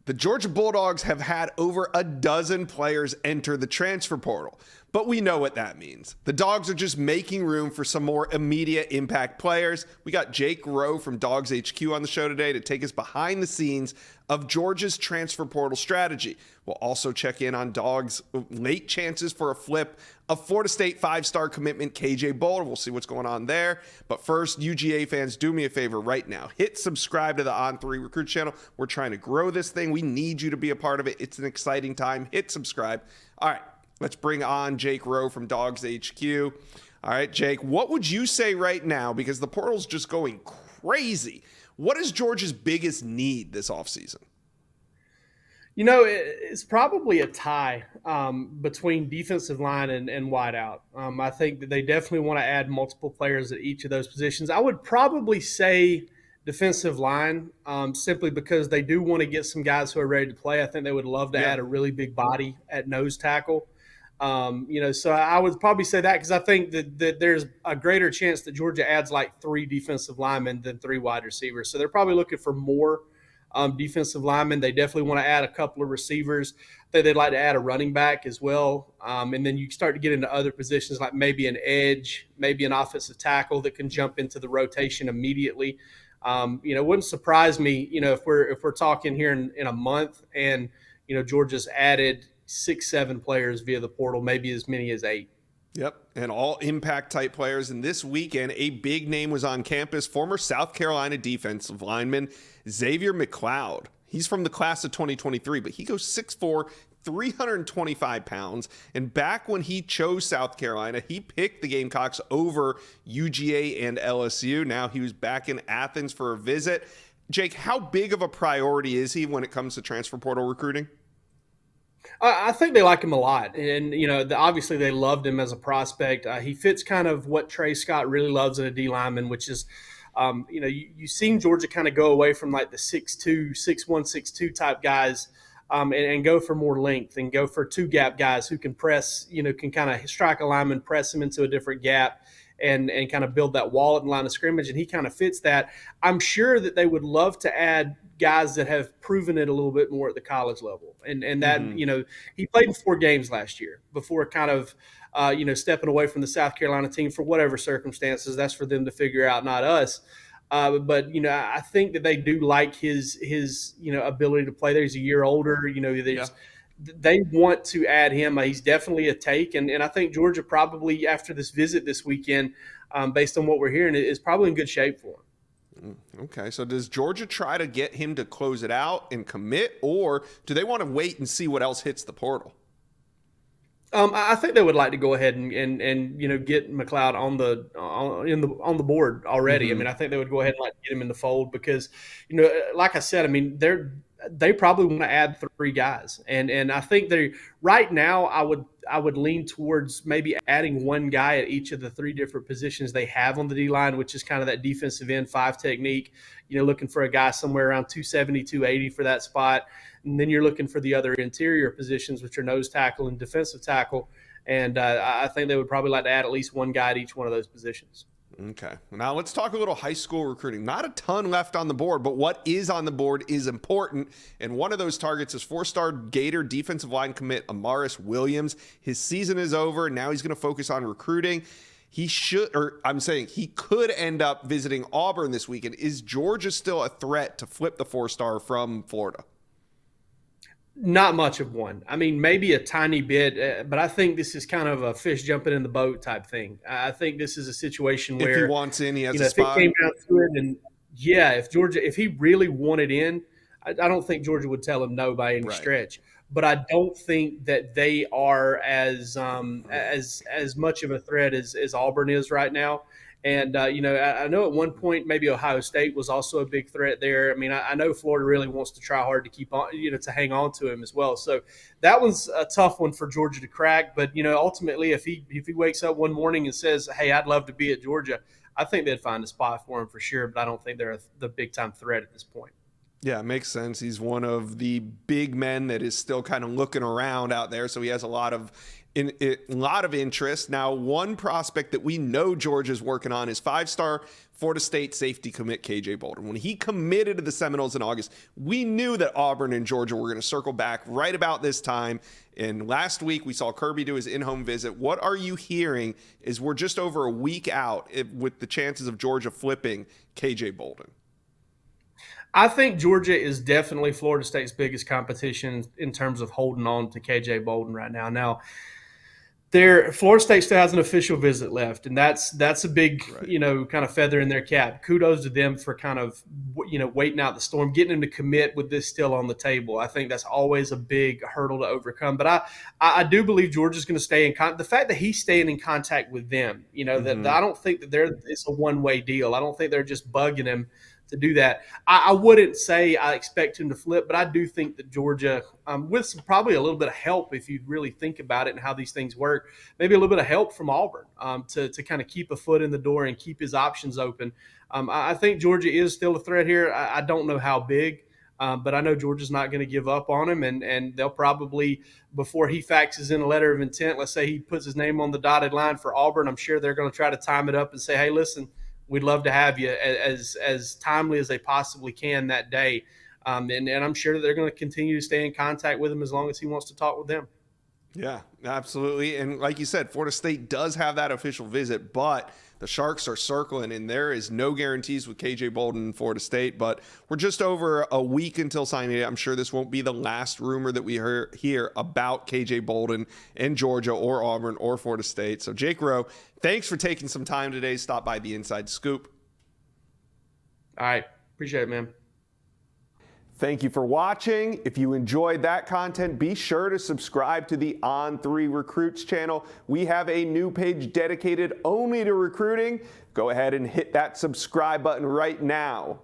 The Georgia Bulldogs have had over a dozen players enter the transfer portal, but we know what that means. The Dogs are just making room for some more immediate impact players. We got Jake Rowe from DawgsHQ on the show today to take us behind the scenes of Georgia's transfer portal strategy. We'll also check in on Dogs' late chances for a flip of Florida State five-star commitment KJ Bolden. We'll see what's going on there. But first, UGA fans, do me a favor right now. Hit subscribe to the On3 Recruit channel. We're trying to grow this thing. We need you to be a part of it. It's an exciting time. Hit subscribe. All right, let's bring on Jake Rowe from DawgsHQ. All right, Jake, what would you say right now, because the portal's just going crazy, what is Georgia's biggest need this offseason? You know, it's probably a tie between defensive line and wideout. I think that they definitely want to add multiple players at each of those positions. I would probably say defensive line simply because they do want to get some guys who are ready to play. I think they would love to add a really big body at nose tackle. So I would probably say that because I think that there's a greater chance that Georgia adds like 3 defensive linemen than 3 wide receivers. So they're probably looking for more defensive linemen. They definitely want to add a couple of receivers. They'd like to add a running back as well. And then you start to get into other positions like maybe an edge, maybe an offensive tackle that can jump into the rotation immediately. It wouldn't surprise me, if we're talking here in a month and, Georgia's added 6-7 players via the portal, maybe as many as 8. Yep, and all impact-type players. And this weekend, a big name was on campus, former South Carolina defensive lineman Xavier McLoud. He's from the class of 2023, but he goes 6'4", 325 pounds. And back when he chose South Carolina, he picked the Gamecocks over UGA and LSU. Now he was back in Athens for a visit. Jake, how big of a priority is he when it comes to transfer portal recruiting? I think they like him a lot. And, obviously they loved him as a prospect. He fits kind of what Trey Scott really loves in a D lineman, which is, you've seen Georgia kind of go away from like the 6'2", 6'1", 6'2 type guys and go for more length and go for 2-gap guys who can press, can kind of strike a lineman, press him into a different gap and kind of build that wall at the line of scrimmage. And he kind of fits that. I'm sure that they would love to add guys that have proven it a little bit more at the college level. And that, he played in 4 games last year before kind of, stepping away from the South Carolina team for whatever circumstances. That's for them to figure out, not us. But I think that they do like his ability to play there. He's a year older. They want to add him. He's definitely a take. And I think Georgia probably, after this visit this weekend, based on what we're hearing, is probably in good shape for him. Okay, so does Georgia try to get him to close it out and commit, or do they want to wait and see what else hits the portal? I think they would like to go ahead and get McLeod on the board already. Mm-hmm. I mean, I think they would go ahead and like get him in the fold because, like I said, I mean, they probably want to add 3 guys, and I think they right now I would lean towards maybe adding 1 guy at each of the 3 different positions they have on the D line, which is kind of that defensive end 5 technique. Looking for a guy somewhere around 270, 280 for that spot. And then you're looking for the other interior positions, which are nose tackle and defensive tackle. And I think they would probably like to add at least 1 guy at each one of those positions. Okay. Now let's talk a little high school recruiting. Not a ton left on the board, but what is on the board is important. And one of those targets is 4-star Gator defensive line commit Amarus Williams. His season is over. Now he's going to focus on recruiting. He could end up visiting Auburn this weekend. Is Georgia still a threat to flip the 4-star from Florida? Not much of one. I mean, maybe a tiny bit, but I think this is kind of a fish jumping in the boat type thing. I think this is a situation where if he wants in, he has a spot. If it came down to it, and if he really wanted in, I don't think Georgia would tell him no by any stretch. But I don't think that they are as much of a threat as Auburn is right now. And, I know at one point maybe Ohio State was also a big threat there. I mean, I know Florida really wants to try hard to keep on, to hang on to him as well. So that one's a tough one for Georgia to crack. But, ultimately, if he wakes up one morning and says, hey, I'd love to be at Georgia, I think they'd find a spot for him for sure. But I don't think they're the big-time threat at this point. Yeah, it makes sense. He's one of the big men that is still kind of looking around out there, so he has a lot of a lot of interest. Now, one prospect that we know Georgia's working on is 5-star Florida State safety commit KJ Bolden. When he committed to the Seminoles in August, we knew that Auburn and Georgia were going to circle back right about this time. And last week, we saw Kirby do his in-home visit. What are you hearing as we're just over a week out with the chances of Georgia flipping KJ Bolden? I think Georgia is definitely Florida State's biggest competition in terms of holding on to KJ Bolden right now. Now, Florida State still has an official visit left, and that's a big, kind of feather in their cap. Kudos to them for kind of, waiting out the storm, getting them to commit with this still on the table. I think that's always a big hurdle to overcome. But I do believe Georgia's going to stay in contact. The fact that he's staying in contact with them, that I don't think that it's a one-way deal. I don't think they're just bugging him to do that. I wouldn't say I expect him to flip, but I do think that Georgia, with probably a little bit of help, if you really think about it and how these things work, maybe a little bit of help from Auburn to kind of keep a foot in the door and keep his options open. I think Georgia is still a threat here. I don't know how big, but I know Georgia's not going to give up on him, and they'll probably, before he faxes in a letter of intent, let's say he puts his name on the dotted line for Auburn, I'm sure they're going to try to time it up and say, hey, listen, we'd love to have you as timely as they possibly can that day. And I'm sure that they're going to continue to stay in contact with him as long as he wants to talk with them. Yeah, absolutely. And like you said, Florida State does have that official visit, but the Sharks are circling, and there is no guarantees with KJ Bolden in Florida State. But we're just over a week until signing day. I'm sure this won't be the last rumor that we hear about KJ Bolden in Georgia or Auburn or Florida State. So Jake Rowe, thanks for taking some time today to stop by the Inside Scoop. All right. Appreciate it, man. Thank you for watching. If you enjoyed that content, be sure to subscribe to the On3 Recruits channel. We have a new page dedicated only to recruiting. Go ahead and hit that subscribe button right now.